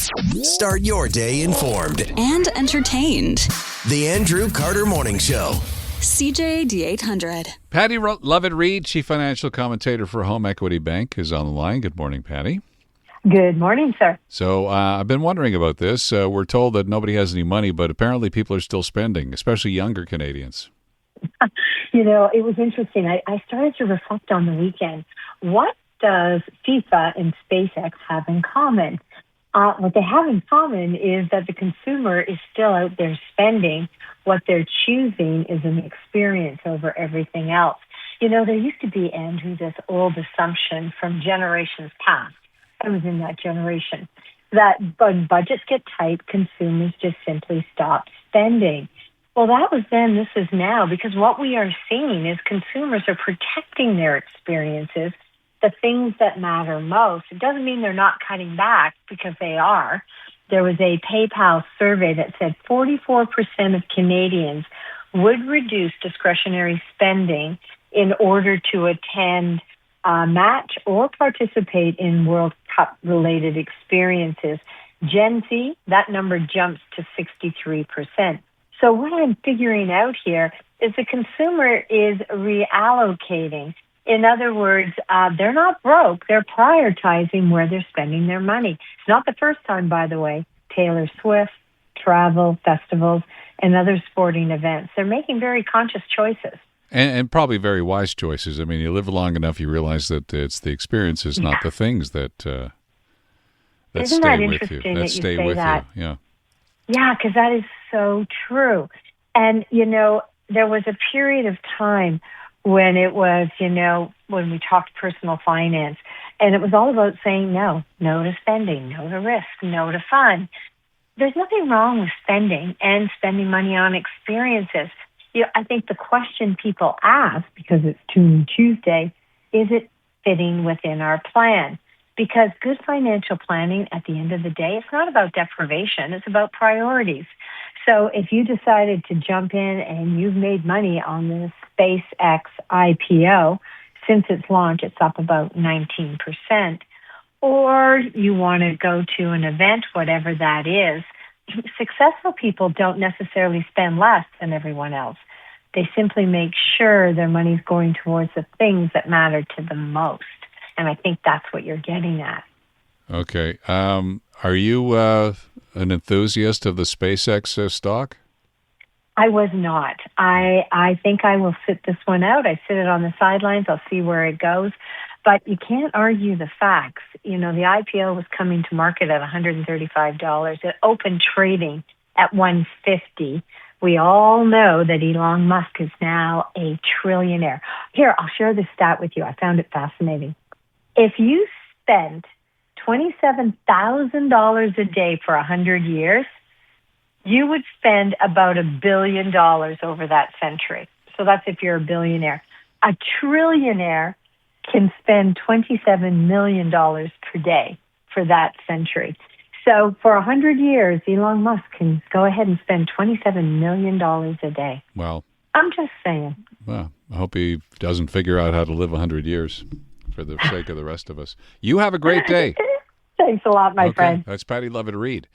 Start your day informed and entertained. The Andrew Carter Morning Show. CJAD 800. Pattie Lovett-Reid, Chief Financial Commentator for Home Equity Bank, is on the line. Good morning, Pattie. Good morning, sir. So I've been wondering about this. We're told that nobody has any money, but apparently people are still spending, especially younger Canadians. You know, it was interesting. I started to reflect on the weekend. What does FIFA and SpaceX have in common? What they have in common is that the consumer is still out there spending. What they're choosing is an experience over everything else. You know, there used to be, Andrew, this old assumption from generations past. I was in that generation, that when budgets get tight, consumers just simply stop spending. Well, that was then, this is now, because what we are seeing is consumers are protecting their experiences, the things that matter most. It doesn't mean they're not cutting back, because they are. There was a PayPal survey that said 44% of Canadians would reduce discretionary spending in order to attend match or participate in World Cup-related experiences. Gen Z, that number jumps to 63%. So what I'm figuring out here is the consumer is reallocating. In other words, they're not broke. They're prioritizing where they're spending their money. It's not the first time, by the way. Taylor Swift, travel, festivals, and other sporting events. They're making very conscious choices. And probably very wise choices. I mean, you live long enough, you realize that it's the experiences, not the things that Isn't stay that with you. interesting That that you stay say with that? you. Yeah. Yeah, because that is so true. And, you know, there was a period of time when it was, you know, when we talked personal finance, and it was all about saying no to spending, no to risk, no to fun. There's nothing wrong with spending and spending money on experiences. You know, I think the question people ask, because it's Toonie Tuesday, is it fitting within our plan? Because good financial planning, at the end of the day, it's not about deprivation. It's about priorities. So if you decided to jump in and you've made money on the SpaceX IPO, since its launch, it's up about 19%, or you want to go to an event, whatever that is, successful people don't necessarily spend less than everyone else. They simply make sure their money's going towards the things that matter to them most. And I think that's what you're getting at. Okay. Are you an enthusiast of the SpaceX stock? I was not. I think I will sit this one out. I sit it on the sidelines. I'll see where it goes. But you can't argue the facts. You know, the IPO was coming to market at $135. It opened trading at $150. We all know that Elon Musk is now a trillionaire. Here, I'll share this stat with you. I found it fascinating. If you spent $27,000 a day for 100 years, you would spend about $1 billion over that century. So that's if you're a billionaire. A trillionaire can spend $27 million per day for that century. So for 100 years, Elon Musk can go ahead and spend $27 million a day. Well, I'm just saying. Well, I hope he doesn't figure out how to live 100 years for the sake of the rest of us. You have a great day. Thanks a lot, my friend. That's Pattie Lovett-Reid.